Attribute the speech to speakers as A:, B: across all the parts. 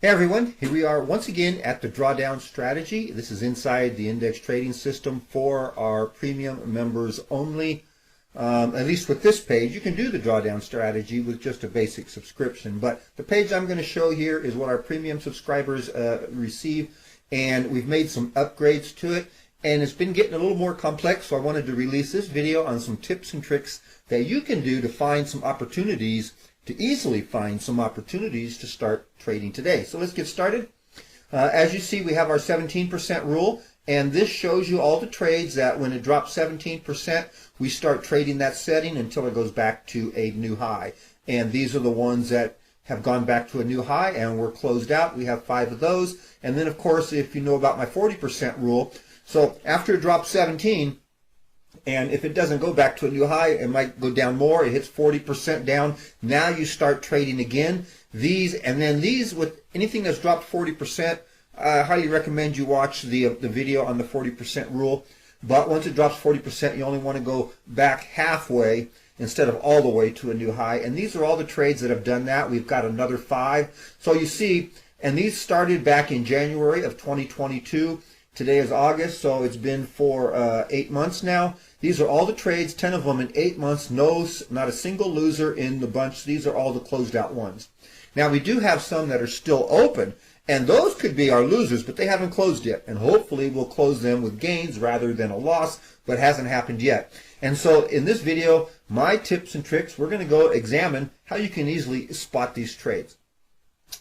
A: Hey everyone, here we are once again at the Drawdown Strategy. This is inside the index trading system for our premium members only. At least with this page, you can do the Drawdown Strategy with just a basic subscription. But the page I'm going to show here is what our premium subscribers receive, and we've made some upgrades to it. And it's been getting a little more complex, so I wanted to release this video on some tips and tricks that you can do to find some opportunities, to easily find some opportunities to start trading today. So let's get started. As you see, we have our 17% rule, and this shows you all the trades that when it drops 17%, we start trading that setting until it goes back to a new high. And these are the ones that have gone back to a new high and were closed out. We have 5 of those. And then, of course, if you know about my 40% rule, so after it drops 17, and if it doesn't go back to a new high, it might go down more. It hits 40% down. Now you start trading again. These, and then these, with anything that's dropped 40%, I highly recommend you watch the video on the 40% rule. But once it drops 40%, you only want to go back halfway instead of all the way to a new high. And these are all the trades that have done that. We've got another 5. So you see, and these started back in January of 2022. Today is August, so it's been for 8 months now. These are all the trades, 10 of them in 8 months. Not a single loser in the bunch. These are all the closed out ones. Now we do have some that are still open, and those could be our losers, but they haven't closed yet. And hopefully we'll close them with gains rather than a loss, but it hasn't happened yet. And so in this video, my tips and tricks, we're going to go examine how you can easily spot these trades.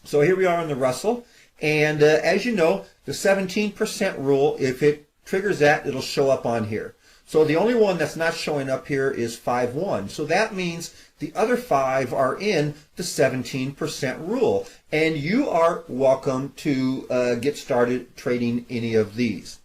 A: So here we are in the Russell. And as you know, the 17% rule, if it triggers that, it'll show up on here. So the only one that's not showing up here is 5-1. So that means the other 5 are in the 17% rule. And you are welcome to get started trading any of these.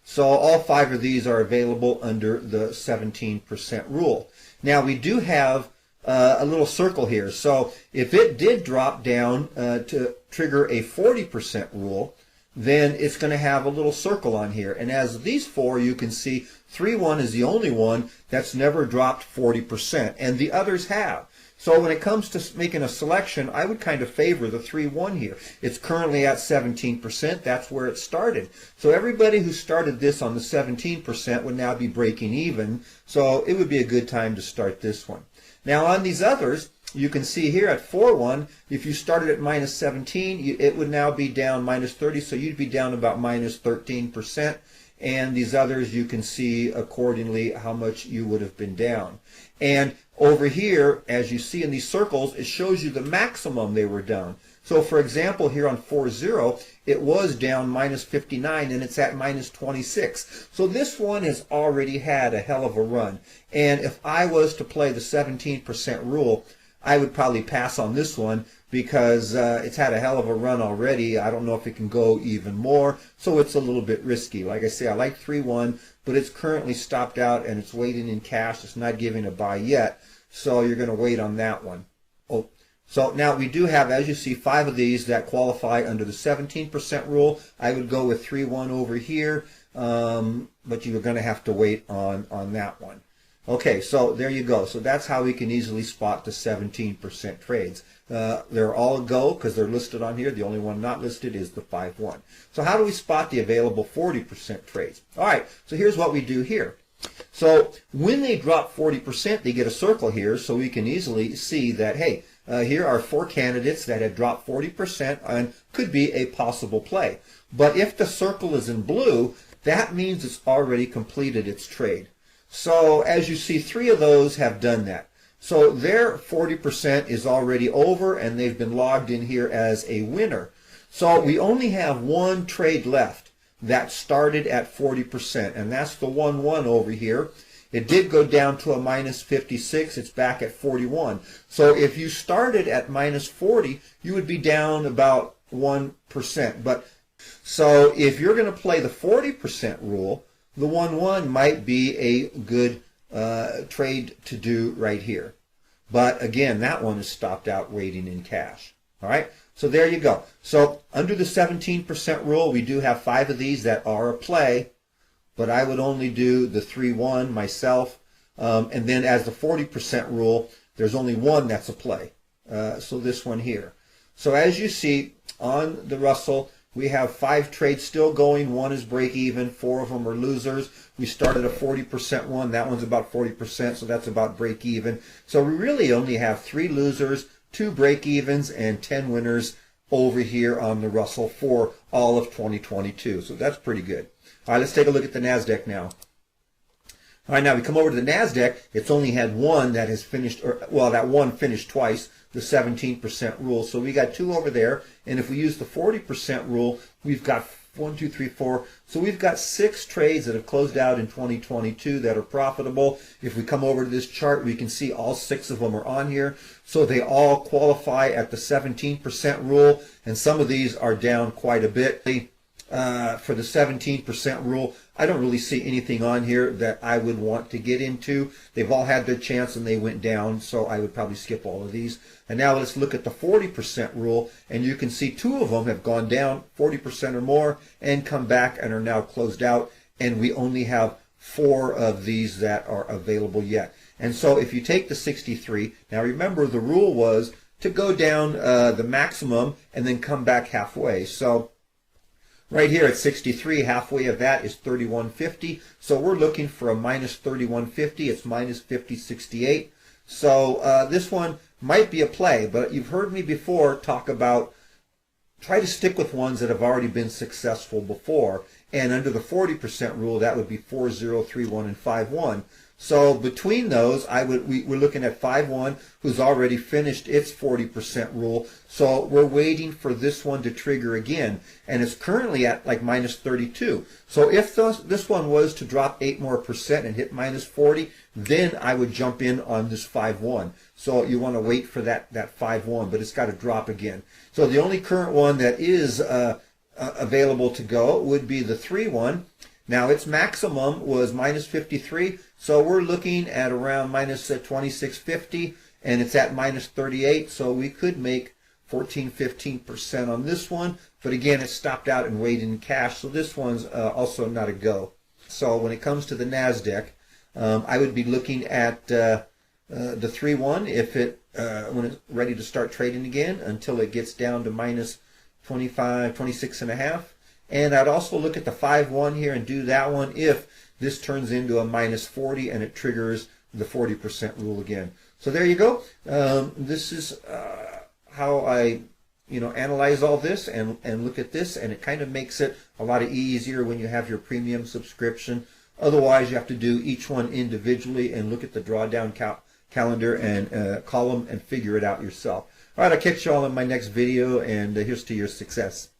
A: So all 5 of these are available under the 17% rule. Now we do have a little circle here. So if it did drop down to trigger a 40% rule, then it's going to have a little circle on here. And as these 4, you can see 3-1 is the only one that's never dropped 40%, and the others have. So when it comes to making a selection, I would kind of favor the 3-1 here. It's currently at 17%. That's where it started. So everybody who started this on the 17% would now be breaking even. So it would be a good time to start this one. Now on these others, you can see here at 4-1, if you started at minus 17, it would now be down minus 30, so you'd be down about minus 13%. And these others, you can see accordingly how much you would have been down. And over here, as you see in these circles, it shows you the maximum they were down. So for example, here on 4-0, it was down minus 59, and it's at minus 26. So this one has already had a hell of a run. And if I was to play the 17% rule, I would probably pass on this one because it's had a hell of a run already. I don't know if it can go even more, so it's a little bit risky. Like I say, I like 3-1, but it's currently stopped out and it's waiting in cash. It's not giving a buy yet, so you're going to wait on that one. Oh, so now we do have, as you see, 5 of these that qualify under the 17% rule. I would go with 3-1 over here, but you're going to have to wait on that one. Okay, so there you go. So that's how we can easily spot the 17% trades. They're all a go because they're listed on here. The only one not listed is the 5-1. So how do we spot the available 40% trades? All right, so here's what we do here. So when they drop 40%, they get a circle here, so we can easily see that, hey, here are 4 candidates that had dropped 40% and could be a possible play. But if the circle is in blue, that means it's already completed its trade. So as you see, 3 of those have done that. So their 40% is already over, and they've been logged in here as a winner. So we only have 1 trade left that started at 40%, and that's the 1-1 over here. It did go down to a minus 56. It's back at 41. So if you started at minus 40, you would be down about 1%. But so if you're going to play the 40% rule, the 1-1 might be a good trade to do right here. But again, that one is stopped out waiting in cash. All right, so there you go. So under the 17% rule, we do have 5 of these that are a play, but I would only do the 3-1 myself. And then as the 40% rule, there's only 1 that's a play. So this one here. So as you see on the Russell, we have 5 trades still going. 1 is break even. 4 of them are losers. We started a 40% one. That one's about 40%, so that's about break even. So we really only have 3 losers, 2 break evens, and 10 winners over here on the Russell for all of 2022. So that's pretty good. All right, let's take a look at the NASDAQ now. All right, now we come over to the NASDAQ. It's only had one that has finished, or well, that one finished twice, the 17% rule. So we got 2 over there. And if we use the 40% rule, we've got 1, 2, 3, 4. So we've got 6 trades that have closed out in 2022 that are profitable. If we come over to this chart, we can see all 6 of them are on here. So they all qualify at the 17% rule. And some of these are down quite a bit. For the 17% rule, I don't really see anything on here that I would want to get into. They've all had their chance and they went down, so I would probably skip all of these. And now let's look at the 40% rule, and you can see 2 of them have gone down 40% or more and come back and are now closed out, and we only have 4 of these that are available yet. And so if you take the 63, now remember the rule was to go down the maximum and then come back halfway. So right here at 63, halfway of that is 31.50. So we're looking for a minus 31.50. It's minus 50.68. So this one might be a play, but you've heard me before talk about try to stick with ones that have already been successful before. And under the 40% rule, that would be 4, 0, 3, 1, and 5, 1. So between those, we're looking at 5-1, who's already finished its 40% rule. So we're waiting for this one to trigger again, and it's currently at like minus 32. So if this one was to drop 8 more percent and hit minus 40, then I would jump in on this 5-1. So you want to wait for that 5-1, but it's got to drop again. So the only current one that is available to go would be the 3-1. Now its maximum was minus 53, so we're looking at around minus 26.50, and it's at minus 38, so we could make 14-15% on this one, but again it stopped out and weighed in cash, so this one's also not a go. So when it comes to the NASDAQ, I would be looking at the 3-1 if when it's ready to start trading again until it gets down to minus 25, 26.5. And I'd also look at the 5-1 here and do that one if this turns into a minus 40 and it triggers the 40% rule again. So there you go. This is how I analyze all this and look at this, and it kind of makes it a lot easier when you have your premium subscription. Otherwise, you have to do each one individually and look at the drawdown calendar and column and figure it out yourself. All right, I'll catch you all in my next video, and here's to your success.